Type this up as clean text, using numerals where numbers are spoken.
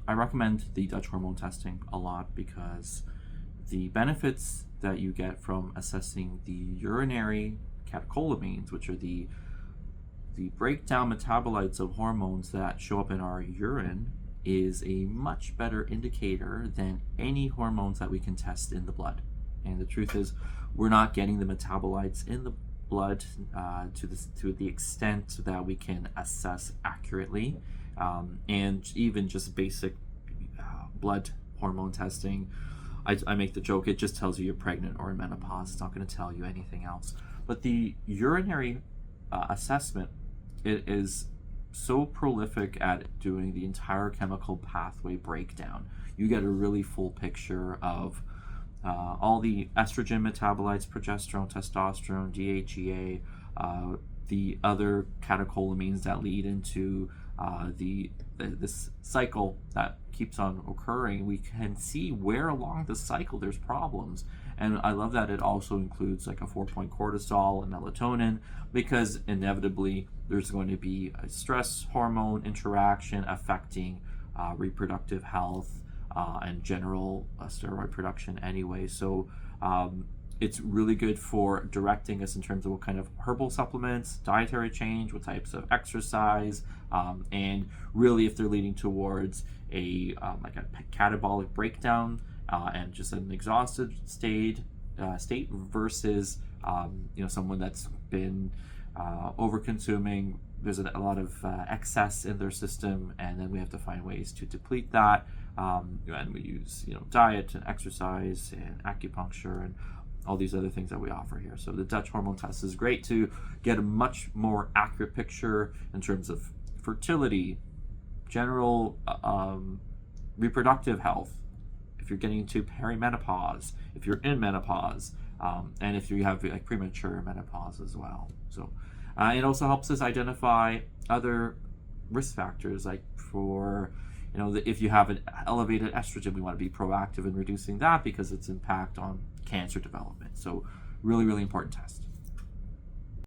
I recommend the Dutch hormone testing a lot because the benefits that you get from assessing the urinary catecholamines, which are the breakdown metabolites of hormones that show up in our urine, is a much better indicator than any hormones that we can test in the blood. And the truth is, we're not getting the metabolites in the blood to the extent that we can assess accurately. And even just basic blood hormone testing, I make the joke, it just tells you you're pregnant or in menopause. It's not going to tell you anything else. But the urinary assessment, it is so prolific at doing the entire chemical pathway breakdown. You get a really full picture of all the estrogen metabolites, progesterone, testosterone, DHEA, the other catecholamines that lead into this cycle that keeps on occurring. We can see where along the cycle there's problems. And I love that it also includes like a 4-point cortisol and melatonin, because inevitably there's going to be a stress hormone interaction affecting reproductive health and general steroid production anyway. So it's really good for directing us in terms of what kind of herbal supplements, dietary change, what types of exercise, and really if they're leading towards a catabolic breakdown and just an exhausted state versus someone that's been over consuming. There's a lot of excess in their system, and then we have to find ways to deplete that. And we use diet and exercise and acupuncture and all these other things that we offer here. So the Dutch hormone test is great to get a much more accurate picture in terms of fertility, general reproductive health, if you're getting into perimenopause, if you're in menopause, and if you have like premature menopause as well. So it also helps us identify other risk factors, like for if you have an elevated estrogen, we want to be proactive in reducing that because its impact on cancer development. So really, really important test.